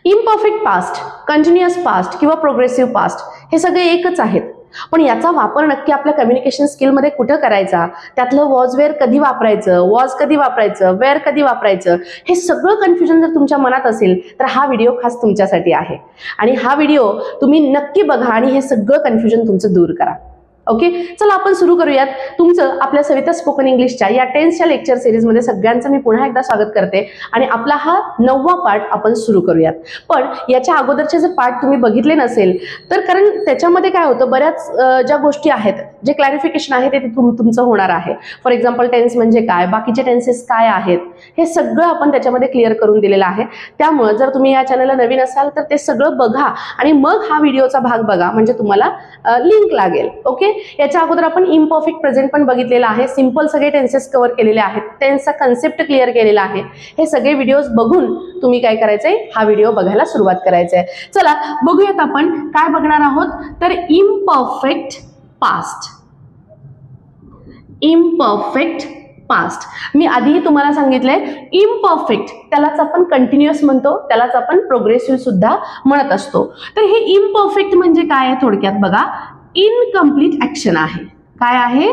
Imperfect past, continuous past किंवा progressive past हे सगळे एकच आहेत, पण याचा वापर नक्की आपल्या कम्युनिकेशन स्किलमध्ये कुठं करायचा, त्यातलं वॉज वेअर कधी वापरायचं, वॉज कधी वापरायचं, वेअर कधी वापरायचं, हे सगळं कन्फ्युजन जर तुमच्या मनात असेल तर हा व्हिडिओ खास तुमच्यासाठी आहे. आणि हा व्हिडिओ तुम्ही नक्की बघा आणि हे सगळं कन्फ्युजन तुमचं दूर करा. ओके, चला आपण सुरू करूयात. तुमचं आपल्या सविता स्पोकन इंग्लिशच्या या 10th लेक्चर सिरीजमध्ये सगळ्यांचं मी पुन्हा एकदा स्वागत करते आणि आपला हा 9वा पार्ट आपण सुरू करूयात. पण याच्या अगोदरचे जर पार्ट तुम्ही बघितले नसेल तर कारण त्याच्यामध्ये काय होतं, बऱ्याच ज्या गोष्टी आहेत, जे क्लॅरिफिकेशन आहे ते तुमचं होणार आहे. फॉर एक्झाम्पल टेन्स म्हणजे काय, बाकीचे टेन्सेस काय आहेत, हे सगळं आपण त्याच्यामध्ये क्लिअर करून दिलेलं आहे. त्यामुळे जर तुम्ही या चॅनलला नवीन असाल तर ते सगळं बघा आणि मग हा व्हिडिओचा भाग बघा, म्हणजे तुम्हाला लिंक लागेल. ओके, याच्या अगोदर आपण इम्परफेक्ट प्रेझेंट पण बघितलेला आहे, सिंपल सगळे टेन्सेस कव्हर केलेले आहेत, टेन्सचा कन्सेप्ट क्लिअर केलेला आहे. हे सगळे व्हिडिओज बघून तुम्ही काय करायचंय, हा व्हिडिओ बघायला सुरुवात करायचंय. चला बघूयात आपण काय बघणार आहोत. तर इम्परफेक्ट पास्ट, इम्परफेक्ट पास्ट. मी आधीही तुम्हाला सांगितलंय इम्परफेक्ट त्यालाच आपण कंटिन्युअस म्हणतो, त्यालाच आपण प्रोग्रेसिव्ह सुद्धा म्हणत असतो. तर हे इम्परफेक्ट म्हणजे काय आहे थोडक्यात बघा, इनकम्प्लीट ऍक्शन आहे. काय आहे?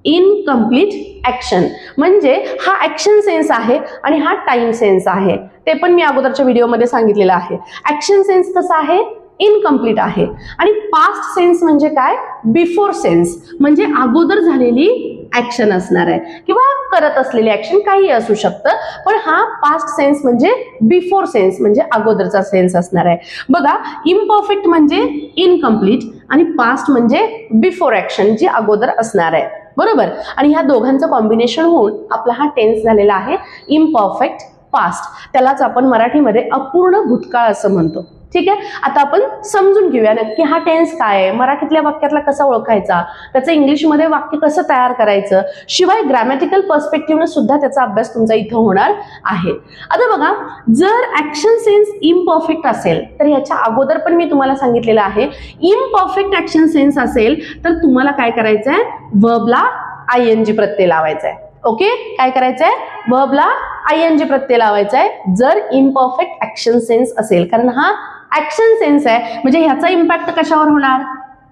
Incomplete action. म्हणजे हा ऍक्शन सेन्स आहे आणि हा टाइम सेन्स आहे. ते पण मी अगोदरच्या व्हिडिओमध्ये सांगितलेलं आहे. ऍक्शन सेन्स कसा आहे? इनकम्प्लीट आहे. आणि पास्ट सेन्स म्हणजे काय? बिफोर सेन्स, म्हणजे अगोदर झालेली ऍक्शन असणार आहे किंवा करत असलेली ऍक्शन काही असू शकतं, पण हा पास्ट सेन्स म्हणजे बिफोर सेन्स म्हणजे अगोदरचा सेन्स असणार आहे. बघा, इम्परफेक्ट म्हणजे इनकम्प्लीट आणि पास्ट म्हणजे बिफोर ऍक्शन जी अगोदर असणार आहे, बरोबर. आणि ह्या दोघांचं कॉम्बिनेशन होऊन आपला हा टेन्स झालेला आहे इम्परफेक्ट पास्ट. त्यालाच आपण मराठीमध्ये अपूर्ण भूतकाळ असं म्हणतो. ठीक आहे, आता आपण समजून घेऊया नक्की हा टेन्स काय आहे, मराठीतल्या वाक्यातला कसा ओळखायचा, त्याचं इंग्लिशमध्ये वाक्य कसं तयार करायचं, शिवाय ग्रॅमॅटिकल पर्स्पेक्टिव्हने सुद्धा त्याचा अभ्यास तुमचा इथं होणार आहे. आता बघा, जर ऍक्शन सेन्स इम्परफेक्ट असेल तर याच्या अगोदर पण मी तुम्हाला सांगितलेलं आहे, इम्परफेक्ट ऍक्शन सेन्स असेल तर तुम्हाला काय करायचंय, वर्बला आयएनजी प्रत्यय लावायचा आहे. ओके, काय करायचंय, वर्बला आयएनजी प्रत्यय लावायचा आहे जर इम्परफेक्ट ऍक्शन सेन्स असेल. कारण हा ऍक्शन सेन्स आहे, म्हणजे ह्याचा इम्पॅक्ट कशावर होणार,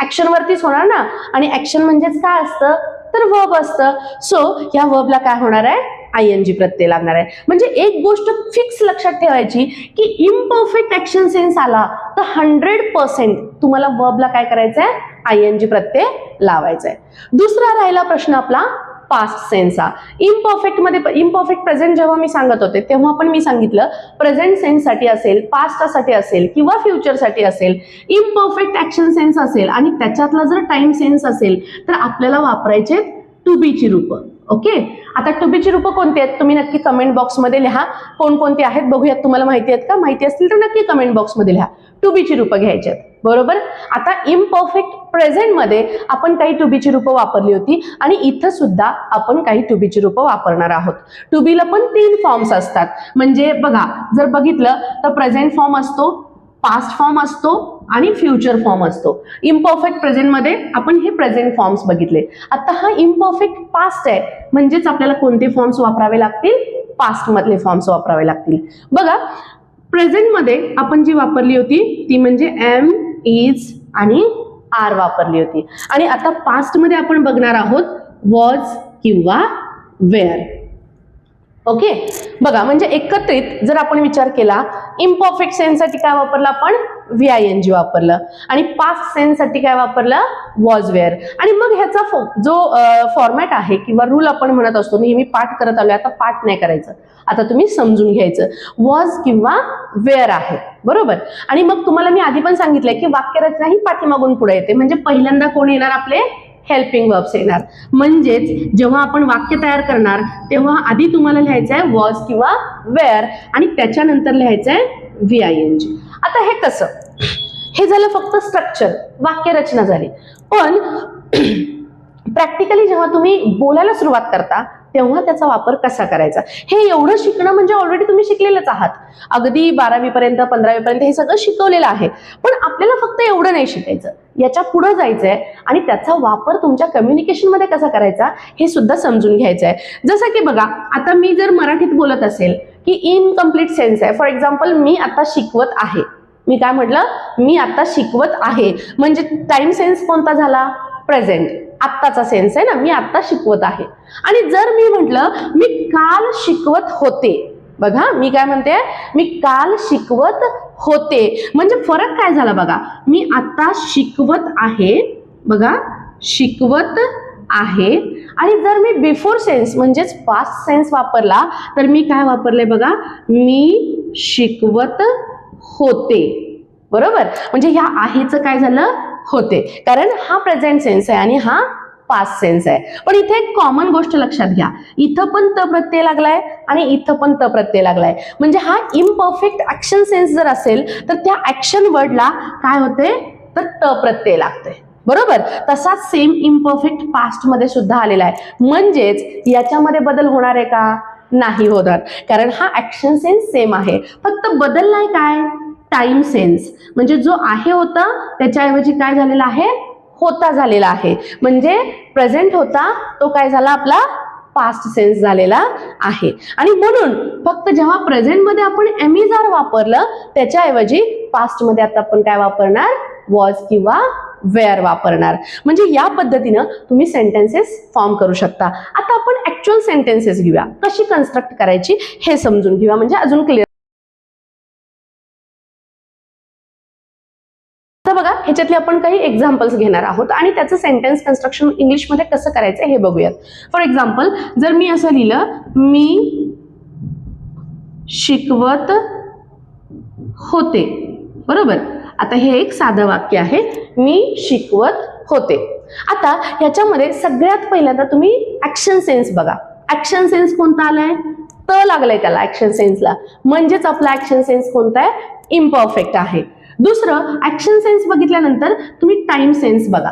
ऍक्शन वरतीच होणार ना. आणि ऍक्शन म्हणजेच काय असतं, तर वर्ब असतं. सो या वर्बला काय होणार आहे, आयएनजी प्रत्यय लागणार आहे. म्हणजे एक गोष्ट फिक्स लक्षात ठेवायची की इम्परफेक्ट ऍक्शन सेन्स आला तर 100% तुम्हाला वर्बला काय करायचंय, आयएनजी प्रत्यय लावायचा आहे. दुसरा राहिला प्रश्न आपला पास्ट सेन्सचा. इम्परफेक्ट मध्ये इम्परफेक्ट प्रेझेंट जेव्हा मी सांगत होते तेव्हा पण मी सांगितलं प्रेझेंट सेन्स साठी असेल, पास्टसाठी असेल किंवा फ्युचर साठी असेल, इम्परफेक्ट ऍक्शन सेन्स असेल आणि त्याच्यातला जर टाइम सेन्स असेल तर आपल्याला वापरायचे टू बी ची रूप. ओके, आता टू बी ची रूप कोणती आहेत तुम्ही नक्की कमेंट बॉक्समध्ये लिहा. कोणकोणती आहेत बघूयात, तुम्हाला माहिती आहेत का? माहिती असतील तर नक्की कमेंट बॉक्समध्ये लिहा. टू बी ची रूप घ्यायची आहेत, बरोबर. आता इम्परफेक्ट प्रेझेंट मध्ये आपण काही टू बी ची रूप वापरली होती आणि इथं सुद्धा आपण काही टू बी ची रूप वापरणार आहोत. टू बी ला पण 3 फॉर्म्स असतात. म्हणजे बघा, जर बघितलं तर प्रेझेंट फॉर्म असतो, पास्ट फॉर्म असतो आणि फ्युचर फॉर्म असतो. इम्परफेक्ट प्रेझेंट मध्ये आपण हे प्रेझेंट फॉर्म्स बघितले. आता हा इम्परफेक्ट पास्ट आहे, म्हणजेच आपल्याला कोणते फॉर्म्स वापरावे लागतील, पास्ट मधले फॉर्म्स वापरावे लागतील. बघा, प्रेझेंट मध्ये आपण जी वापरली होती ती म्हणजे एम, इज आणि आर वापरली होती. आणि आता पास्ट मध्ये आपण बघणार आहोत वॉज किंवा वेअर. ओके, बघा, म्हणजे एकत्रित जर आपण विचार केला, इम्परफेक्ट सेन्स साठी काय वापरलं आपण, VING वापरलं आणि पास्ट सेन्स साठी काय वापरलं, वॉज वेअर. आणि मग ह्याचा जो फॉर्मॅट आहे किंवा रूल आपण म्हणत असतो, नेहमी पाठ करत आलोय, आता पाठ नाही करायचं, आता तुम्ही समजून घ्यायचं. वॉज किंवा वेअर आहे, बरोबर. आणि मग तुम्हाला मी आधी पण सांगितलंय की वाक्यरचना ही पाठीमागून पुढे येते, म्हणजे पहिल्यांदा कोण येणार, आपले हेल्पिंग वर्ब्स येणार. म्हणजेच जेव्हा आपण वाक्य तयार करणार तेव्हा आधी तुम्हाला लिहायचं आहे वॉज किंवा वेअर आणि त्याच्यानंतर लिहायचं आहे VING. आता हे कसं, हे झालं फक्त स्ट्रक्चर, वाक्यरचना झाली. पण प्रॅक्टिकली जेव्हा तुम्ही बोलायला सुरुवात करता तेव्हा त्याचा वापर कसा करायचा, हे एवढं शिकणं म्हणजे ऑलरेडी तुम्ही शिकलेलंच आहात. अगदी 12वी पर्यंत 15वी पर्यंत हे सगळं शिकवलेलं आहे. पण आपल्याला फक्त एवढं नाही शिकायचं, याच्या पुढे जायचंय आणि त्याचा वापर तुमच्या कम्युनिकेशन मध्ये कसा करायचा हे सुद्धा समजून घ्यायचं आहे. जसं की बघा, आता मी जर मराठीत बोलत असेल की इनकम्प्लीट सेन्स आहे. फॉर एक्झाम्पल मी आता शिकवत आहे, मी काय म्हटलं, मी आता शिकवत आहे, म्हणजे टाइम सेन्स कोणता झाला, प्रेझेंट, आत्ताचा सेन्स आहे ना, मी आता शिकवत आहे. आणि जर मी म्हटलं मी काल शिकवत होते, बघा मी काय म्हणते, मी काल शिकवत होते, म्हणजे फरक काय झाला बघा, मी आता शिकवत आहे, बघा शिकवत आहे. आणि जर मी बिफोर सेन्स म्हणजेच पास्ट सेन्स वापरला तर मी काय वापरले बघा, मी शिकवत होते, बरोबर. म्हणजे ह्या आहेचं काय झालं, होते, कारण हा प्रेझेंट सेन्स आहे आणि हा पास्ट सेन्स आहे. पण इथे एक कॉमन गोष्ट लक्षात घ्या, इथं पण त प्रत्यय लागलाय आणि इथं पण त प्रत्यय लागलाय, म्हणजे हा इम्परफेक्ट ऍक्शन सेन्स जर असेल तर त्या ऍक्शन वर्डला काय होते, तर त प्रत्यय लागते, बरोबर. तसाच सेम इम्परफेक्ट पास्ट मध्ये सुद्धा आलेला आहे, म्हणजेच याच्यामध्ये बदल होणार आहे का, नाही होणार, कारण हा ऍक्शन सेन्स सेम आहे, फक्त बदललाय काय, टाइम सेन्स. म्हणजे जो आहे होता त्याच्याऐवजी काय झालेला आहे, होता झालेला आहे, म्हणजे प्रेझेंट होता तो काय झाला आपला पास्ट सेन्स झालेला आहे. आणि म्हणून फक्त जेव्हा प्रेझेंट मध्ये आपण एम इज आर वापरलं त्याच्याऐवजी पास्ट मध्ये आता आपण काय वापरणार, वॉज किंवा वेअर वापरणार. म्हणजे या पद्धतीनं तुम्ही सेंटेन्सेस फॉर्म करू शकता. आता आपण ऍक्च्युअल सेंटेन्सेस घेऊया, कशी कन्स्ट्रक्ट करायची हे समजून घेऊया, म्हणजे अजून क्लिअर. आता बघा ह्याच्यातले आपण काही एक्झाम्पल्स घेणार आहोत आणि त्याचं सेंटेन्स कन्स्ट्रक्शन इंग्लिशमध्ये कसं करायचं हे बघूयात. फॉर एक्झाम्पल जर मी असं लिहिलं, मी शिकवत होते, बरोबर. आता हे एक साधं वाक्य आहे, मी शिकवत होते. आता ह्याच्यामध्ये सगळ्यात पहिल्यांदा तुम्ही ऍक्शन सेन्स बघा, ऍक्शन सेन्स कोणता आलाय, त लागलाय त्याला ऍक्शन सेन्सला, म्हणजेच आपला ऍक्शन सेन्स कोणता आहे, इम्परफेक्ट आहे. दुसरं ऍक्शन सेन्स बघितल्यानंतर तुम्ही टाइम सेन्स बघा,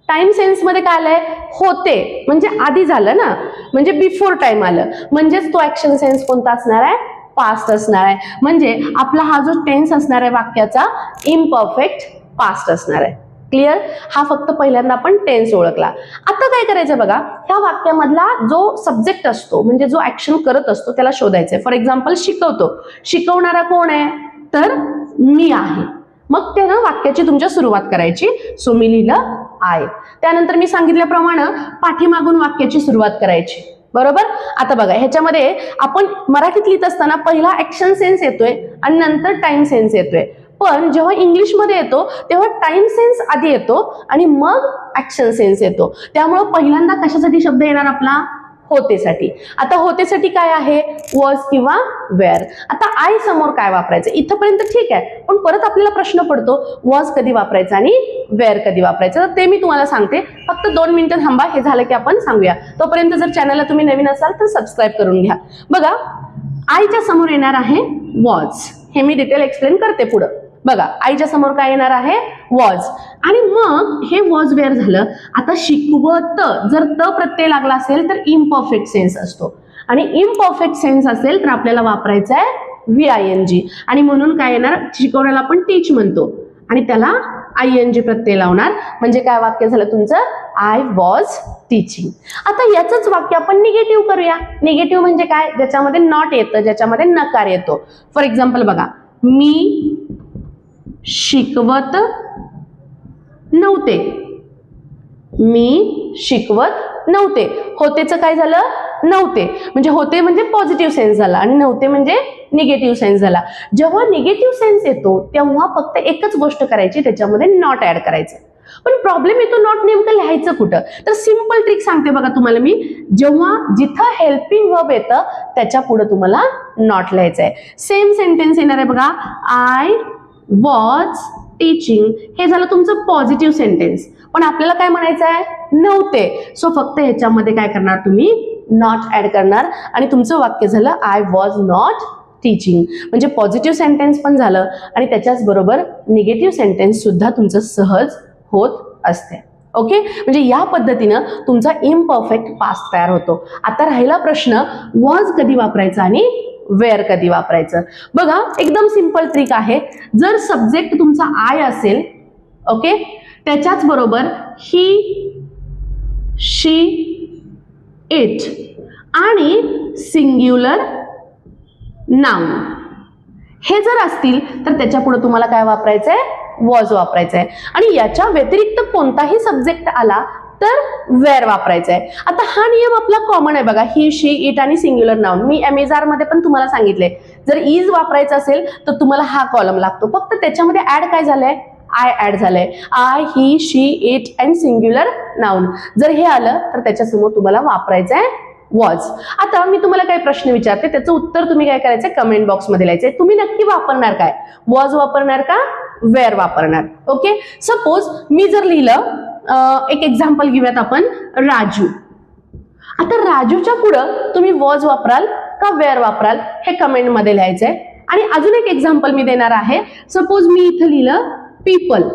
टाइम सेन्स मध्ये काय आलंय, होते, म्हणजे आधी झालं ना, म्हणजे बिफोर टाइम आलं, म्हणजेच तो ऍक्शन सेन्स कोणता असणार आहे, पास्ट असणार आहे. म्हणजे आपला हा जो टेन्स असणार आहे वाक्याचा इम्परफेक्ट पास्ट असणार आहे. क्लिअर. हा फक्त पहिल्यांदा आपण टेन्स ओळखला. आता काय करायचं बघा, ह्या वाक्यामधला जो सब्जेक्ट असतो म्हणजे जो ऍक्शन करत असतो त्याला शोधायचंय. फॉर एक्झाम्पल शिकवतो, शिकवणारा कोण आहे, तर मी आहे. मग ते ना वाक्याची तुमच्या सुरुवात करायची. सो मी लिहिलं आय. त्यानंतर मी सांगितल्याप्रमाणे पाठीमागून वाक्याची सुरुवात करायची, बरोबर. आता बघा ह्याच्यामध्ये आपण मराठीत लिहित असताना पहिला ऍक्शन सेन्स येतोय आणि नंतर टाइम सेन्स येतोय, पण जेव्हा इंग्लिशमध्ये येतो तेव्हा टाइम सेन्स आधी येतो आणि मग ऍक्शन सेन्स येतो. त्यामुळे पहिल्यांदा कशासाठी शब्द येणार आपला, होतेसाठी. आता होतेसाठी काय आहे, वॉज किंवा वेअर. आता आय समोर काय वापरायचं, इथपर्यंत ठीक आहे, पण परत आपल्याला प्रश्न पडतो वॉज कधी वापरायचं आणि वेअर कधी वापरायचं, तर ते मी तुम्हाला सांगते. फक्त 2 मिनिटं थांबा, हे झालं की आपण सांगूया. तोपर्यंत जर चॅनलला तुम्ही नवीन असाल तर सबस्क्राईब करून घ्या. बघा आयच्या समोर येणार आहे वॉज, हे मी डिटेल एक्सप्लेन करते पुढं. बघा आईच्या समोर काय येणार आहे, वॉज, आणि मग हे वॉज वेअर झालं. आता शिकवत जर त प्रत्यय लागला असेल तर इम्परफेक्ट सेन्स असतो, आणि इम्परफेक्ट सेन्स असेल तर आपल्याला वापरायचं आहे VING, आणि म्हणून काय येणार, शिकवण्याला आपण टीच म्हणतो आणि त्याला ING प्रत्यय लावणार. म्हणजे काय वाक्य झालं तुमचं, आय वॉज टीचिंग. आता याचंच वाक्य आपण निगेटिव्ह करूया. निगेटिव्ह म्हणजे काय, ज्याच्यामध्ये नॉट येतं, ज्याच्यामध्ये नकार येतो. फॉर एक्झाम्पल बघा, मी शिकवत नव्हते, मी शिकवत नव्हते. होतेचं काय झालं, नव्हते, म्हणजे होते म्हणजे पॉझिटिव्ह सेन्स झाला आणि नव्हते म्हणजे निगेटिव्ह सेन्स झाला. जेव्हा निगेटिव्ह सेन्स येतो तेव्हा फक्त एकच गोष्ट करायची, त्याच्यामध्ये नॉट ऍड करायचं. पण प्रॉब्लेम येतो नॉट नेमकं लिहायचं कुठं, तर सिंपल ट्रिक सांगते बघा तुम्हाला मी. जेव्हा जिथं हेल्पिंग वर्ब येतं त्याच्या पुढे तुम्हाला नॉट लिहायचं आहे. सेम सेंटेन्स येणार आहे बघा, आय वॉज टीचिंग, हे झालं तुमचं पॉझिटिव्ह सेंटेन्स, पण आपल्याला काय म्हणायचं आहे, नव्हते. सो फक्त ह्याच्यामध्ये काय करणार तुम्ही, नॉट ऍड करणार आणि तुमचं वाक्य झालं आय वॉज नॉट टीचिंग. म्हणजे पॉझिटिव्ह सेंटेन्स पण झालं आणि त्याच्याच बरोबर निगेटिव्ह सेंटेन्स सुद्धा तुमचं सहज होत असते. ओके, म्हणजे या पद्धतीनं तुमचा इम्परफेक्ट पास्ट तयार होतो. आता राहिला प्रश्न, वॉज कधी वापरायचा आणि वेअर कधी वापरायचं. बघा एकदम सिंपल ट्रिक आहे. जर सब्जेक्ट तुमचा आय असेल, ओके, त्याच्याच बरोबर ही, शी, इट आणि सिंग्युलर नाउन हे जर असतील तर त्याच्या पुढे तुम्हाला काय वापरायचंय, वॉज वापरायचंय. आणि याच्या व्यतिरिक्त कोणताही सब्जेक्ट आला तर वेअर वापरायचंय. आता हा नियम आपला कॉमन आहे बघा, ही, शी, इट आणि सिंग्युलर नाउन. मी एमएसआर मध्ये पण तुम्हाला सांगितले, जर इज वापरायचं असेल तर तुम्हाला हा कॉलम लागतो. फक्त त्याच्यामध्ये ऍड काय झालंय, आय ऍड झालंय. I, he, she, it and singular noun. जर हे आलं तर त्याच्यासमोर तुम्हाला वापरायचंय वॉज. आता मी तुम्हाला काही प्रश्न विचारते, त्याचं उत्तर तुम्ही काय करायचं, कमेंट बॉक्स मध्ये लिहायचंय. तुम्ही नक्की वापरणार काय, वॉज वापरणार का वेअर वापरणार. ओके, सपोज मी जर लिहिलं, एक एक्झाम्पल घेऊयात आपण, राजू. आता राजूच्या पुढं तुम्ही वॉज वापराल का वेअर वापराल हे कमेंट मध्ये लिहायचंय. आणि अजून एक एक्झाम्पल मी देणार आहे. सपोज मी इथं लिहिलं पीपल.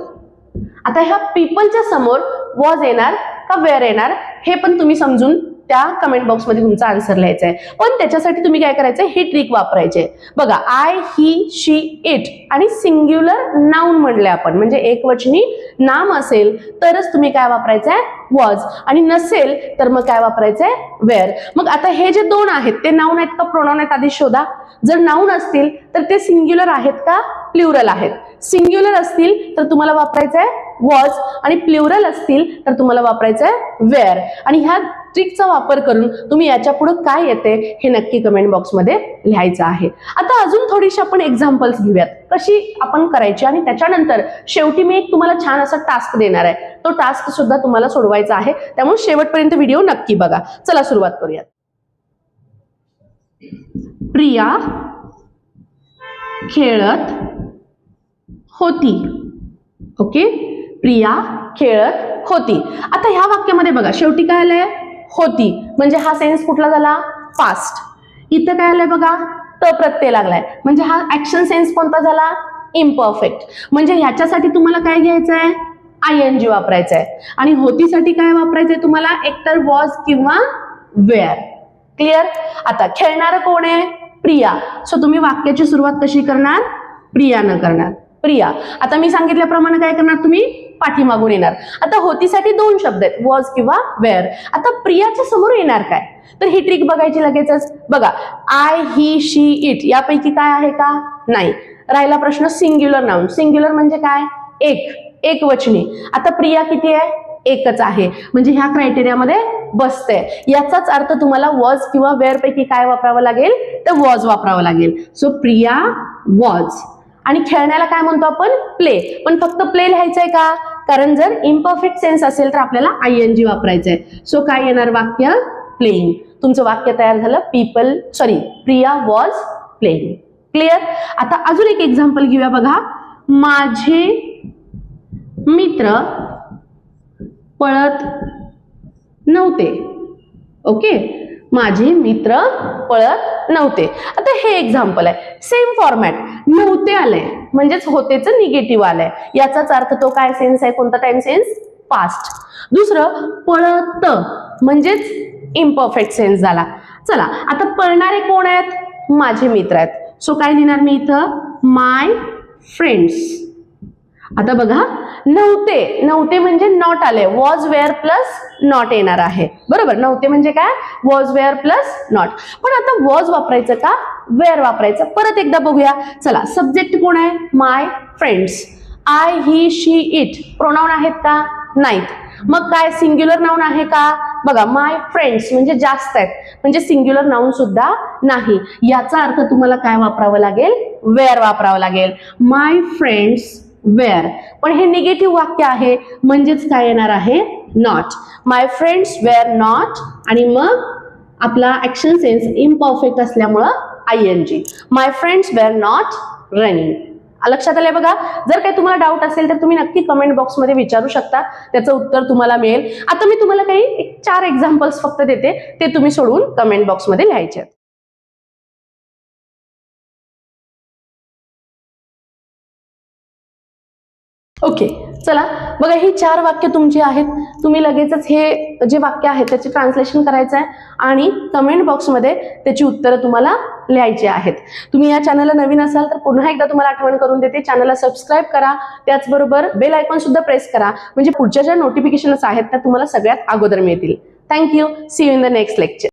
आता ह्या पीपलच्या समोर वॉज येणार का वेअर येणार हे पण तुम्ही समजून त्या कमेंट बॉक्स मध्ये तुमचा आन्सर लिहायचा आहे. पण त्याच्यासाठी तुम्ही काय करायचंय, ही ट्रिक वापरायचे बघा. आय, ही, शी, इट आणि सिंग्युलर नाउन म्हणले आपण, म्हणजे एकवचनी नाम असेल तरच तुम्ही काय वापरायचंय, वॉज. आणि नसेल तर मग काय वापरायचंय, वेअर. मग आता हे जे दोन आहेत ते नाउन आहेत का प्रोनाउन आहेत आधी शोधा. जर नाउन असतील तर ते सिंग्युलर आहेत का प्लुरल आहेत. सिंग्युलर असतील तर तुम्हाला वापरायचंय वॉज आणि प्लुरल असतील तर तुम्हाला वापरायचंय वेअर. आणि ह्या ट्रिकचा वापर करून तुम्ही याच्या पुढे काय येते हे नक्की कमेंट बॉक्स मध्ये लिहायचं आहे. आता अजून थोडीशी आपण एक्झाम्पल्स घेऊयात कशी आपण करायची, आणि त्याच्यानंतर शेवटी मी एक तुम्हाला छान असा टास्क देणार आहे. तो टास्क सुद्धा तुम्हाला सोडवायचा आहे, त्यामुळे शेवटपर्यंत व्हिडिओ नक्की बघा. चला सुरुवात करूयात. प्रिया खेळत होती. ओके, प्रिया खेळत होती. आता ह्या वाक्यामध्ये बघा शेवटी काय आलंय, होती, म्हणजे हा सेन्स कुठला झाला, पास्ट. इथं काय आलंय बघा, त प्रत्यय लागलाय, म्हणजे हा ऍक्शन सेन्स कोणता झाला, इम्परफेक्ट. म्हणजे ह्याच्यासाठी तुम्हाला काय घ्यायचंय, आयएनजी वापरायचंय. आणि होतीसाठी काय वापरायचंय तुम्हाला, एकतर वॉज किंवा वेअर. क्लिअर. आता खेळणार कोण आहे, प्रिया. सो तुम्ही वाक्याची सुरुवात कशी करणार, प्रियानं करणार. प्रिया. आता मी सांगितल्याप्रमाणे काय करणार, तुम्ही पाठीमागून येणार. आता होतीसाठी दोन शब्द आहेत, वॉज किंवा वेअर. आता प्रियाच्या समोर येणार काय, तर ही ट्रिक बघायची लगेचच. बघा आय, ही, शी, इट यापैकी काय आहे का, नाही. राहिला प्रश्न सिंग्युलर नाउन. सिंग्युलर म्हणजे काय, एक वचनी. आता प्रिया किती आहे, एकच आहे, म्हणजे ह्या क्रायटेरियामध्ये बसते. याचाच अर्थ तुम्हाला वॉज किंवा वेअर पैकी काय वापरावं लागेल, तर वॉज वापरावं लागेल. So Priya was. आणि खेळण्याला काय म्हणतो आपण, प्ले. पण फक्त प्ले लिहायचंय का, कारण जर इम्परफेक्ट सेन्स असेल तर आपल्याला आयएनजी वापरायचंय. सो काय येणार वाक्य, प्लेइंग. तुमचं वाक्य तयार झालं, प्रिया वॉज प्लेइंग. क्लिअर. आता अजून एक एक्झाम्पल घेऊया बघा. माझे मित्र पळत नव्हते. ओके, माझे मित्र पळत नव्हते. आता हे एक्झाम्पल आहे, सेम फॉर्मॅट. नव्हते आलंय म्हणजेच होतेचं निगेटिव्ह आलंय, याचाच अर्थ तो काय सेन्स आहे, कोणता टाइम सेन्स, पास्ट. दुसरं पळत म्हणजेच इम्परफेक्ट सेन्स झाला. चला आता पळणारे कोण आहेत, माझे मित्र आहेत. सो काय लिहिणार मी इथं, माय फ्रेंड्स. आता बघा नव्हते म्हणजे नॉट आले, वॉज वेअर प्लस नॉट येणार आहे. बरोबर, नव्हते म्हणजे काय, वॉज वेअर प्लस नॉट. पण आता वॉज वापरायचं का वेअर वापरायचं, परत एकदा बघूया. चला, सब्जेक्ट कोण आहे, my friends. I, he, she, it pronoun आहेत का, नाहीत. मग काय सिंग्युलर नाउन आहे का, बघा माय फ्रेंड्स म्हणजे जास्त आहेत, म्हणजे सिंग्युलर नाउन सुद्धा नाही. याचा अर्थ तुम्हाला काय वापरावं लागेल, वेअर वापरावं लागेल. माय फ्रेंड्स वेअर. पण हे निगेटिव्ह वाक्य आहे म्हणजेच काय येणार आहे, not. My friends were not. आणि मग आपला ऍक्शन सेन्स इम्परफेक्ट असल्यामुळं आयएनजी. माय फ्रेंड्स वेअर नॉट रनिंग. लक्षात आलंय बघा. जर काही तुम्हाला डाऊट असेल तर तुम्ही नक्की कमेंट बॉक्समध्ये विचारू शकता, त्याचं उत्तर तुम्हाला मिळेल. आता मी तुम्हाला काही 4 एक्झाम्पल्स फक्त देते, ते तुम्ही सोडवून कमेंट बॉक्समध्ये लिहायचे. ओके, चला बघा ही 4 वाक्य तुमची आहेत. तुम्ही लगेचच हे जे वाक्य आहे त्याचे ट्रान्सलेशन करायचं आहे आणि कमेंट बॉक्समध्ये त्याची उत्तरं तुम्हाला लिहायची आहेत. तुम्ही या चॅनलला नवीन असाल तर पुन्हा एकदा तुम्हाला आठवण करून देते, चॅनलला सबस्क्राईब करा, त्याचबरोबर बेल आयकॉन सुद्धा प्रेस करा, म्हणजे पुढच्या ज्या नोटिफिकेशन्स आहेत त्या तुम्हाला सगळ्यात अगोदर मिळतील. Thank you. See you in the next lecture.